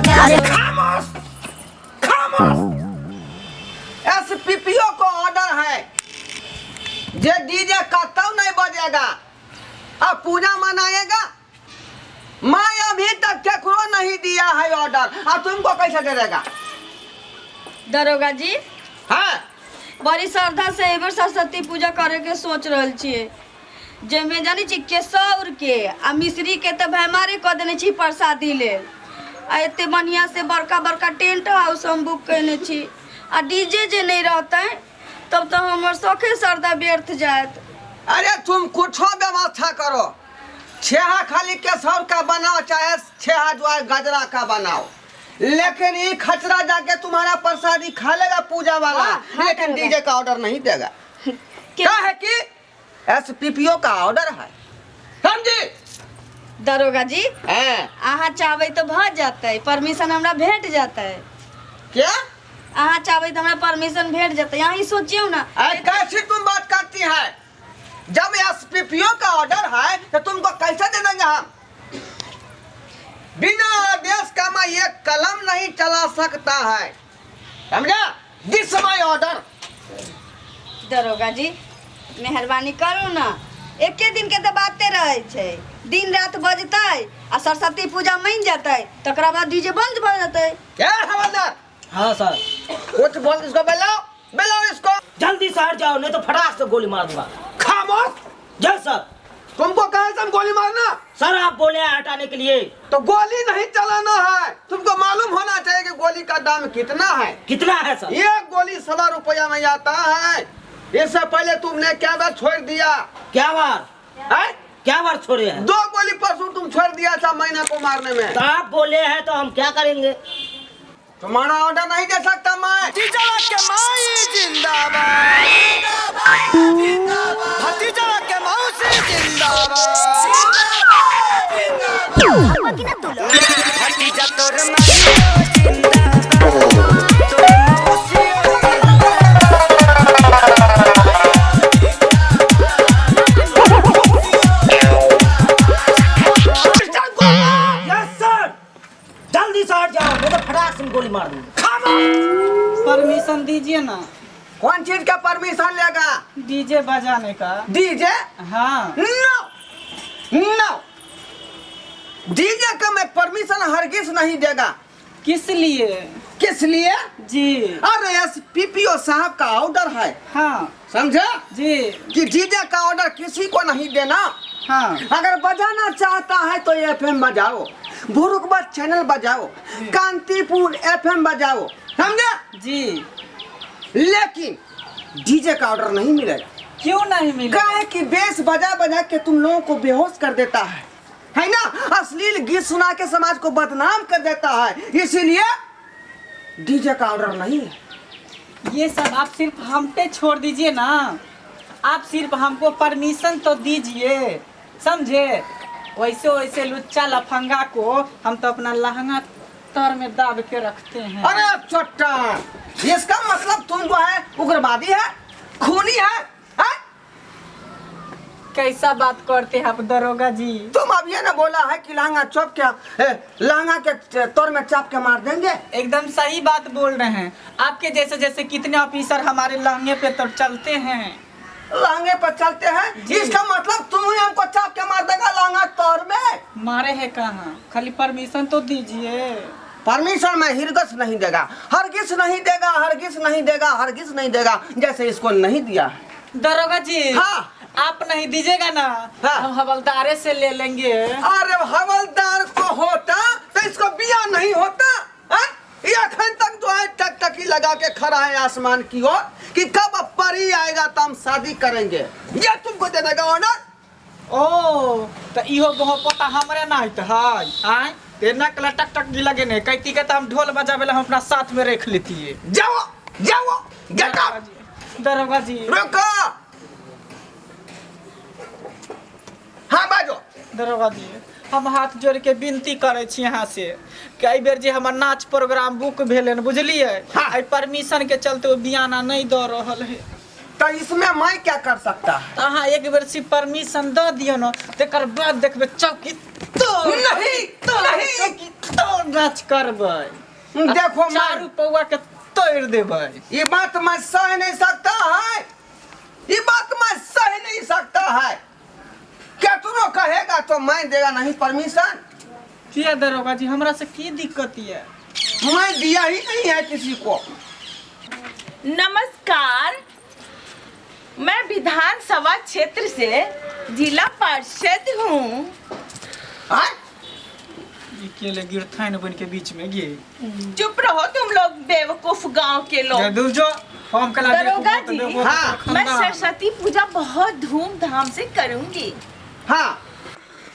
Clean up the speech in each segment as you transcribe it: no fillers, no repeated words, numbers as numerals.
खामोश खामोश। एसपीपीओ को ऑर्डर है जे डीजे का तब नहीं बजेगा अब पूजा मनाएगा। मैं अभी तक केकरो नहीं दिया है ऑर्डर अब तुमको कैसे दे देगा? दरोगा जी हाँ बड़ी श्रद्धा से एबर सरस्वती पूजा करे के सोच रहल छिए जेमे जानी छी केसौर के आ मिश्री के त भैमारे क देने छी प्रसादी ले आ एते बढ़िया से बड़का बड़का टेंट हाउस हम बुक करने छी आ डीजे जे नहीं रहते तब तो हमर शौखे श्रद्धा व्यर्थ जात। अरे तुम कुछ व्यवस्था करो छेहा खाली केसौर का बनाओ चाहे छेहा जो है गजरा का बनाओ लेकिन ये खचरा जाके तुम्हारा प्रसादी खा लेगा पूजा वाला लेकिन डीजे का ऑर्डर नहीं देगा। क्या है कि एसपीपीओ का ऑर्डर है समझी? दरोगा जी हैं? अहाँ चाहबे तो भ जाते परमिशन हमरा भेट जाते। क्या अहाँ चाहबे तो हमरा परमिशन भेट जाते यहाँ ही सोचियो ना। कैसी तुम बात करती है? जब एसपीपीओ का ऑर्डर है तो तुमको कैसे दे देंगे हम? बिना आदेश का मैं ये कलम नहीं चला सकता है समझा? This my order. दरोगा जी मेहरबानी करू ना एके दिन के तो बाते रहे छे दिन रात बजते आ सरस्वती पूजा मान जाते तकरा बाद डीजे बंद भ जाते। क्या हवलदार? हाँ सर। कुछ बोल इसको बेलाओ बेलाओ इसको। जल्दी से हट जाओ नहीं तो फटाक से गोली मार दूंगा। खामोश। जय सर। तुमको कहे तुम गोली मारना? सर आप बोले हैं हटाने के लिए। तो गोली नहीं चलाना है तुमको मालूम होना चाहिए कि गोली का दाम कितना है। कितना है सर? एक गोली 1.25 रुपया में आता है। इससे पहले तुमने क्या बार छोड़ दिया? क्या बार? है? क्या बार छोड़े हैं? 2 गोली परसों तुम छोड़ दिया था मैना को मारने में। तो आप बोले हैं तो हम क्या करेंगे? तुम्हारा ऑर्डर नहीं दे सकता मैं। भतीजा के माई जिंदाबाद भतीजा के मौसी जिंदाबाद भतीजा तोर माई गोली मार दूंगा। परमिशन दीजिए ना। कौन चीज का परमिशन लेगा? डीजे बजाने का। डीजे? हाँ। नो नो डीजे का मैं परमिशन हरगिज नहीं देगा। किस लिए? किस लिए? जी। अरे एसपीपीओ साहब का ऑर्डर है। हाँ समझे? जी। कि डीजे का ऑर्डर किसी को नहीं देना। हाँ। अगर बजाना चाहता है तो एफएम बजाओ भूरुकबा चैनल बजाओ कांतिपुर एफएम बजाओ समझे? जी। लेकिन डीजे का ऑर्डर नहीं मिलेगा। क्यों नहीं मिलेगा? काहे कि बेस बजा बजा के तुम लोगों को बेहोश कर देता है ना? अश्लील गीत सुना के समाज को बदनाम कर देता है इसीलिए डीजे का ऑर्डर नहीं है। ये सब आप सिर्फ हम पे छोड़ दीजिए ना। आप सिर्फ हमको परमिशन तो दीजिए समझे? वैसे वैसे लुच्चा लफंगा को हम तो अपना लहंगा तर में दाब के रखते हैं। अरे चट्टा इसका मतलब तुम जो है उग्रवादी है खूनी है? कैसा बात करते हैं आप दरोगा जी? तुम अब ये ना बोला है कि लहंगा चौप के लहंगा के तोर में चाप के मार देंगे। एकदम सही बात बोल रहे हैं। आपके जैसे जैसे कितने ऑफिसर हमारे लहंगे पे तो चलते हैं। लहंगे पर चलते हैं इसका मतलब तुम ही हमको चाप के मार देगा लहंगा तोर में? मारे है कहाँ? खाली परमिशन तो दीजिए। परमिशन में हिरगस नहीं देगा हरगिज नहीं देगा हरगिज नहीं देगा हरगिज नहीं देगा जैसे इसको नहीं दिया है। दरोगा जी। हाँ। आप नहीं दीजिएगा ना। हाँ। हम हवलदारे से ले लेंगे। अरे हवलदार को होता तो इसको बिया नहीं होता। ये अखन तक जो है टकटकी लगा के खड़ा है आसमान की ओर कि कब परी आएगा तो हम शादी करेंगे। ये तुमको दे देगा ऑर्डर? ओ तो इहो बहुत पता हमरे ना है आय तेना कला टक टक गिला के नहीं कहती के तो हम ढोल बजावे ला हम अपना साथ में रख लेती है। जाओ जाओ गेट अप। दरोगा जी रुको। हाँ बाजो। दरोगा जी हम हाथ जोड़ के विनती करे छी यहाँ से कई बेर जे हमर नाच प्रोग्राम बुक भेले न बुझलिए। हाँ। आई परमिशन के चलते वो बियाना नहीं दो रहल है। तो इसमें मैं क्या कर सकता है? अहाँ एक बेर से परमिशन दे दियो न तेकर बाद देखबे चौकी तोड़ नहीं तोड़ नहीं चौकी तोड़ गाछ करबै देखो चारू मैं पौआ के तोड़ देबै। ये बात मैं सह नहीं सकता है, ये बात मैं सह नहीं सकता है। क्या तुम कहेगा तो मैं देगा नहीं परमिशन। किया दरोगा जी, हमरा से की दिक्कत है? मैं दिया ही नहीं है किसी को। नमस्कार, मैं विधानसभा क्षेत्र से जिला पार्षद हूँ। हाँ? ये केले गिरथाइन बन के बीच में गे। चुप रहो तुम लोग बेवकूफ गांव के लोग। दूजो हम कला दरोगा देखो, जी, देखो, हाँ, मैं खानदान। सरस्वती पूजा बहुत धूमधाम से करूंगी। हाँ,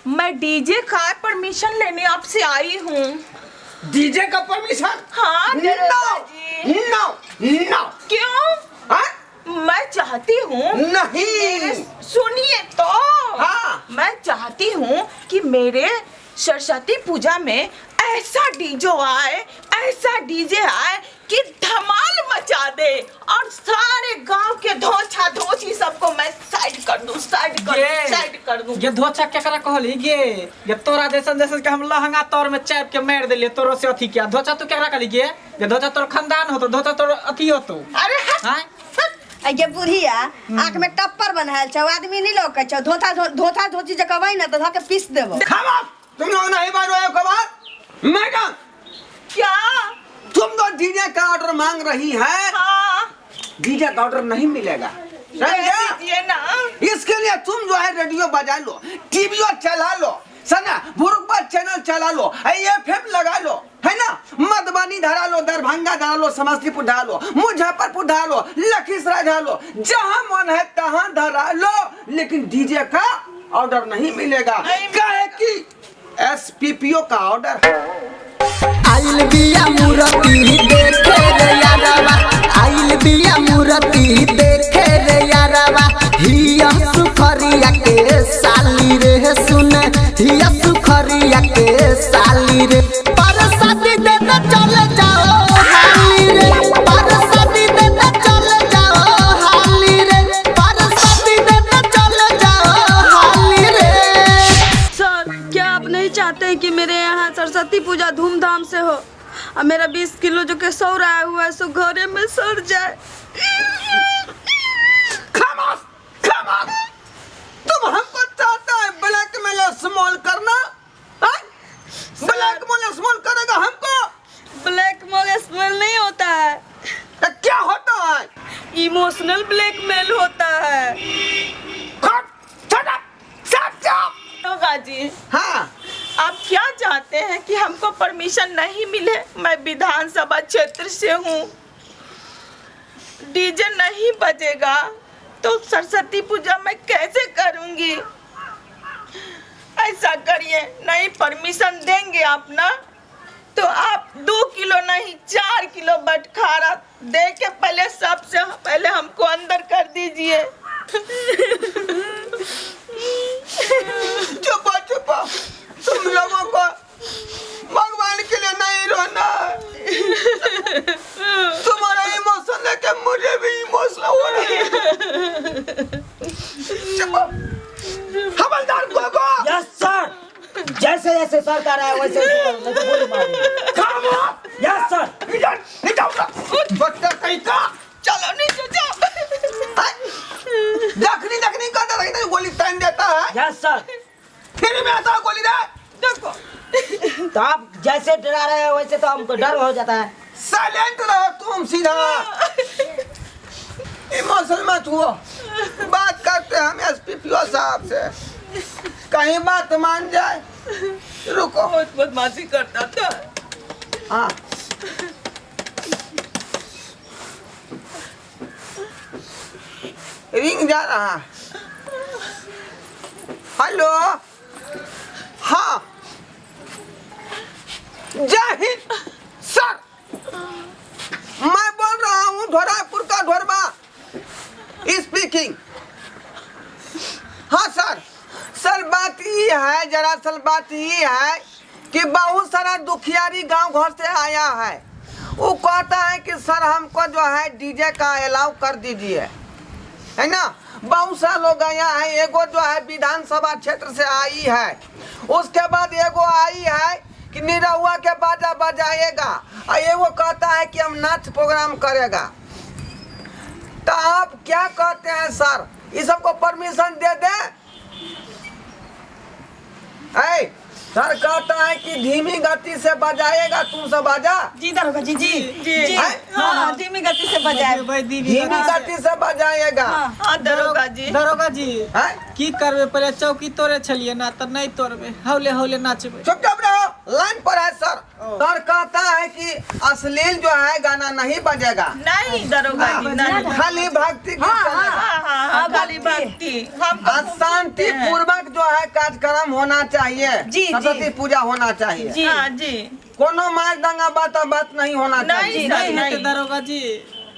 मैं डीजे का परमिशन लेने आपसे आई हूँ। डीजे का परमिशन? हाँ दरोगा जी। No no. क्यों? हाँ? मैं चाहती हूँ, नहीं। सुनिए तो। हाँ। मैं चाहती हूँ कि मेरे सरस्वती पूजा में ऐसा डीजे आए कि धमाल मचा दे और सारे गांव के धोछा धोछी सबको मैं साइड कर दूं। ये धोछा केकरा कहली गे? ये तोरा जैसन के हम लहंगा तोर में चाप के मार देलिए, तोरो से अथी किया। धोछा तू केकरा कहली गे? ये धोछा तोर खानदान होतो, धोछा तोर अथी होतो। अरे हां ये बुढ़िया आँख में टप्पर बनायल छौ, आदमी नहीं लौके छौ। धोता धोती जब कबै ना तो धो के पीस देबो। खामोश, तुम लोग नहीं मानो एक बात। मैडम, क्या? तुम तो डीजे का ऑर्डर मांग रही है। हाँ, डीजे का ऑर्डर नहीं मिलेगा, दे समझे? दीजिए ना। इसके लिए तुम जो है रेडियो बजा लो, टीवी चला लो, सना बुरुकबा चैनल चला लो, एफएम लगा लो, है ना? मधुबनी धरा लो, दरभंगा धरा लो, समस्तीपुर धरा लो, मुजफ्फरपुर धरा लो, लखीसराय धरा लो, जहाँ मन है तहाँ धरा लो, लेकिन डीजे का ऑर्डर नहीं मिलेगा। क्या है कि एसपीपीओ का ऑर्डर है। आइल बिया मूर्ति देखे रे यारवा, आइल बिया मूर्ति देखे रे यारवा, हिया सुखरिया के साली रे, सुन हिया सुखरिया के साली रे। परसादी दे दे चले जाओ हाली रे, परसादी दे दे चले जाओ हाली रे, परसादी दे दे चले जाओ हाली रे। सर, क्या आप नहीं चाहते हैं कि मेरे यहाँ सरस्वती पूजा धूमधाम से हो और मेरा 20 किलो जो केसौर आया हुआ है सो घरे में सड़ जाए? खामोश, खामोश। तुम हमको चाहता है ब्लैकमेल स्मॉल करना? ब्लैकमेल स्मॉल करेगा हमको? ब्लैकमेल स्मेल नहीं होता है, तो क्या होता है? इमोशनल ब्लैकमेल होता है। खट, छटा, शट अप। दरोगा जी, हाँ, आप क्या चाहते हैं कि हमको परमिशन नहीं मिले? मैं विधानसभा क्षेत्र से हूँ, डीजे नहीं बजेगा तो सरस्वती पूजा मैं कैसे करूँगी? ऐसा करिए, नहीं परमिशन देंगे आप ना, तो आप 2 किलो नहीं 4 किलो बटखारा दे के पहले सबसे पहले हमको अंदर कर दीजिए। चुपो चुपो, तुम लोगों को भगवान के लिए नहीं रोना। तुम्हारा इमोशन लेके मुझे भी इमोशनल हो रहा है। चुपो, हवलदार गोगो। Yes sir. जैसे जैसे सर कह रहा है वैसे मैं तो गोली मारूंगा। खामोश। Yes sir. नीचे बच्चा कहीं का। चलो नीचे जाओ। दखनी करता रही तो गोली तान देता है। Yes sir. फिर भी आता है गोली दे। देखो, तो आप जैसे डरा रहे हैं वैसे तो हमको डर हो जाता है। साइलेंट रहो तुम सीधा। इमोशनल मत हुओ। बात करते हैं हम एसपीपीओ साहब से, कहीं बात मान जाए। रुको। बहुत बदमाशी करता था। हाँ, रिंग जा रहा है। हेलो, हाँ, जय हिंद सर। मैं बोल रहा हूँ ढोरापुर का ढोरबा स्पीकिंग। हाँ सर, सर बात ये है, दरअसल बात ये है कि बहुत सारा दुखियारी गांव घर से आया है। वो कहता है कि सर हमको जो है डीजे का अलाउ कर दीजिए, है ना। बहुत सारे लोग आया है। एगो जो है विधानसभा क्षेत्र से आई है, उसके बाद एगो आई है कि निरहुआ के बाजा बजाएगा और ये वो कहता है कि हम नाच प्रोग्राम करेगा। तो आप क्या कहते हैं सर, इस सबको परमिशन दे दे? ऐ, सर कहता है कि धीमी गति से बजाएगा, तुम सब बाजा। जी दरोगा जी जी जी हाँ, हाँ धीमी गति से बजाए। धीमी गति से बजाएगा। हाँ दरोगा जी। दरोगा जी हैं? की करबे, पहले चौकी तोड़े छलिए ना तो नहीं तोड़बे, हौले हौले नाचबे। चुपचाप रहो, लाइन पर है सर। सर कहता है कि अश्लील जो है गाना नहीं बजेगा, नहीं दरोगा जी नहीं। खाली भक्ति गीत चलेगा। हाँ खाली भक्ति। हम और शांति पूर्वक जो है कार्यक्रम होना चाहिए। जी, सरस्वती पूजा होना चाहिए। जी। हाँ जी कोनो मार दंगा बात नहीं होना चाहिए। नहीं नहीं नहीं दरोगा जी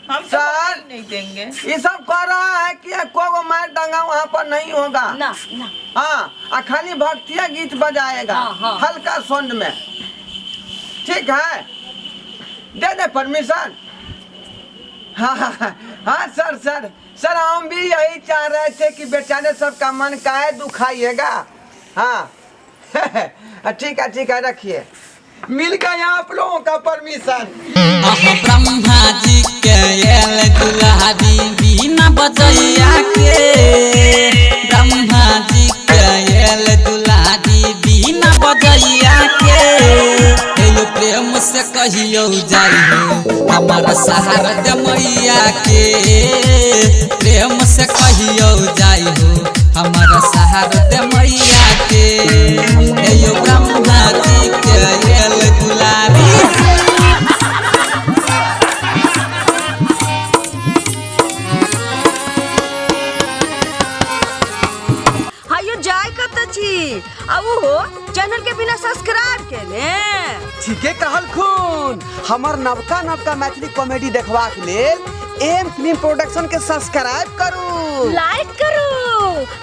हम सर। तो नहीं देंगे। ये सब कह रहा है कि कोई मार दंगा वहाँ पर नहीं होगा। ना ना हाँ, और खाली भक्तिया गीत बजाएगा। हाँ। हल्का साउंड में। ठीक है, दे दे परमिशन। हाँ सर सर सर हम भी यही चाह रहे थे कि बेचारे सबका मन काहे दुखाइएगा। हाँ ठीक है रखिए, मिल गया आप लोगों का परमिशन। ब्रह्मा जी के एल दुल्हारी बिना बजैया के, ब्रह्मा जी के एल दुल्हारी बिना बजैया के, हे प्रेम से कहियो जाई हो हमारा सहारा दे मैया के, प्रेम से कहियो जाई हो हमारा सहारा दे मैया के, हे ब्रह्मा जी के एल दुल्हारी। हायो जाय कत छी अब हो चैनल के बिना सब्सक्राइब केले। ठीके कहल खून, हमर नवका मैथिली कॉमेडी देखबा के लेल एम फिल्म प्रोडक्शन के सब्सक्राइब करू, लाइक करू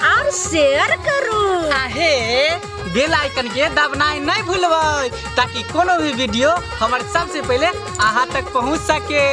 और शेयर करू। आहे बेल आइकन के दबनाई नहीं भूलबै ताकि कोनो भी वीडियो हमारे सबसे पहले अहाँ तक पहुँच सके।